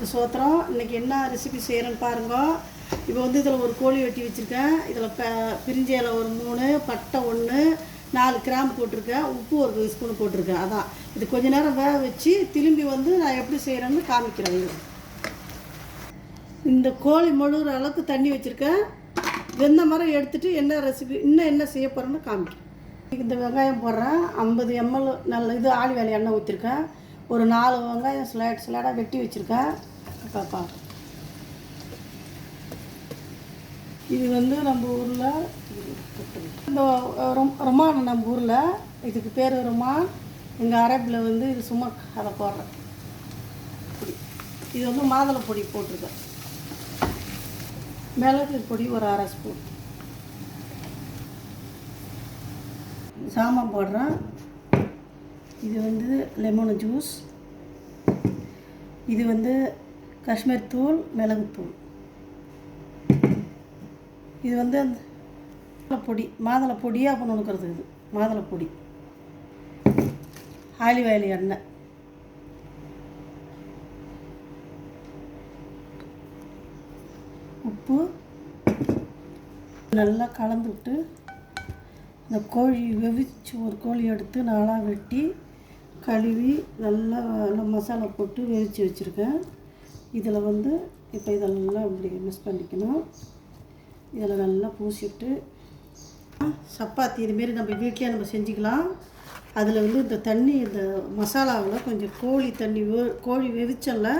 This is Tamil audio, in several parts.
சோத்திரம். இன்றைக்கி என்ன ரெசிபி செய்கிறேன்னு பாருங்க. இப்போ வந்து இதில் ஒரு கோழி வெட்டி வச்சுருக்கேன். இதில் பிரிஞ்சி இலை ஒரு 3, பட்டை 1, 4 கிராம்பு போட்டிருக்கேன். உப்பு ஒரு ஸ்பூன் போட்டிருக்கேன். அதான் இது கொஞ்ச நேரம் வேக வச்சு திரும்பி வந்து நான் எப்படி செய்கிறேன்னு காமிக்கிறேன். இந்த கோழி முழுகிற அளவுக்கு தண்ணி வச்சுருக்கேன். வெந்த மரம் எடுத்துகிட்டு என்ன ரெசிபி இன்னும் என்ன செய்ய போகிறேன்னு காமிக்கிறேன். இந்த வெங்காயம் போடுறேன். 50 ml நல்ல இது ஆலிவ் ஆயில் எண்ணெய் ஊற்றிருக்கேன். ஒரு 4 வெங்காயம் ஸ்லைடாக வெட்டி வச்சுருக்கேன். பாப்பா இது வந்து நம்ம ஊரில் இந்த ரொமான், நம்ம ஊரில் இதுக்கு பேர் ரொமான். எங்கள் அரபில் வந்து இது சும்மா அதை போடுறேன். இது வந்து மாதுளை பொடி போட்டிருக்கேன். மிளகு பொடி ஒரு 1/2 ஸ்பூன். சாமான் போடுறேன். இது வந்து லெமன் ஜூஸ். இது வந்து காஷ்மீர் தூள், மிளகுத்தூள். இது வந்து பொடி, மாதுளை பொடியாக பண்ணுறது. இது மாதுளை பொடி, ஆலிவ் ஆயில் எண்ணெய், உப்பு நல்லா கலந்து விட்டு இந்த கோழி வெவிச்சு ஒரு கோழி எடுத்து நாளாக வெட்டி கழுவி நல்லா மசாலா போட்டு வெவிச்சு வச்சுருக்கேன். இதில் வந்து இப்போ இதெல்லாம் இப்படி மிக்ஸ் பண்ணிக்கணும். இதில் நல்லா பூசிட்டு சப்பாத்தி இதுமாரி நம்ம வீட்டிலே நம்ம செஞ்சுக்கலாம். அதில் வந்து இந்த தண்ணி, இந்த மசாலாவில் கொஞ்சம் கோழி வெவிச்சல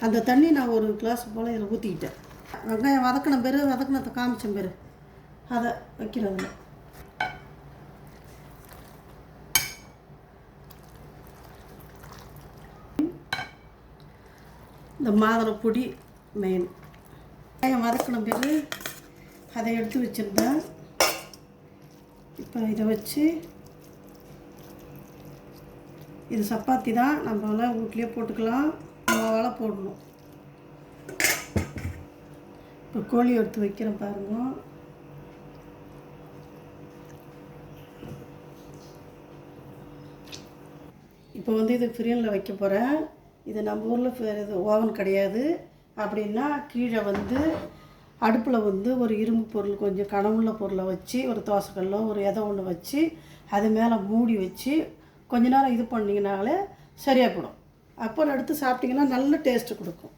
அந்த தண்ணி நான் ஒரு கிளாஸ் போல் இதில் ஊற்றிக்கிட்டேன். வெங்காயம் வதக்கினத்தை காமிச்சேன் பேர் அதை வைக்கிறதில்ல. இந்த மாதுளை பொடி மெயின். வெங்காயம் வதக்கின பிறகு அதை எடுத்து வச்சுருந்தேன். இப்போ இதை வச்சு இது சப்பாத்தி தான், நம்மளாம் வீட்லேயே போட்டுக்கலாம். மாவால் போடணும். இப்போ கோழி எடுத்து வைக்கிறேன் பாருங்க. இப்போ வந்து இது ஃப்ரீனில் வைக்க போகிறேன். இது நம்ம ஊரில் இது ஓவன் கிடையாது. அப்படின்னா கீழே வந்து அடுப்பில் வந்து ஒரு இரும்பு பொருள், கொஞ்சம் கனமுள்ள பொருளை வச்சு, ஒரு தோசைக்கல்லோ ஒரு எதை ஒன்று வச்சு அது மேலே மூடி வச்சு கொஞ்ச நேரம் இது பண்ணிங்கனாலே சரியாக போடும். அப்புறம் எடுத்து சாப்பிட்டிங்கன்னா நல்ல டேஸ்ட்டு கொடுக்கும்.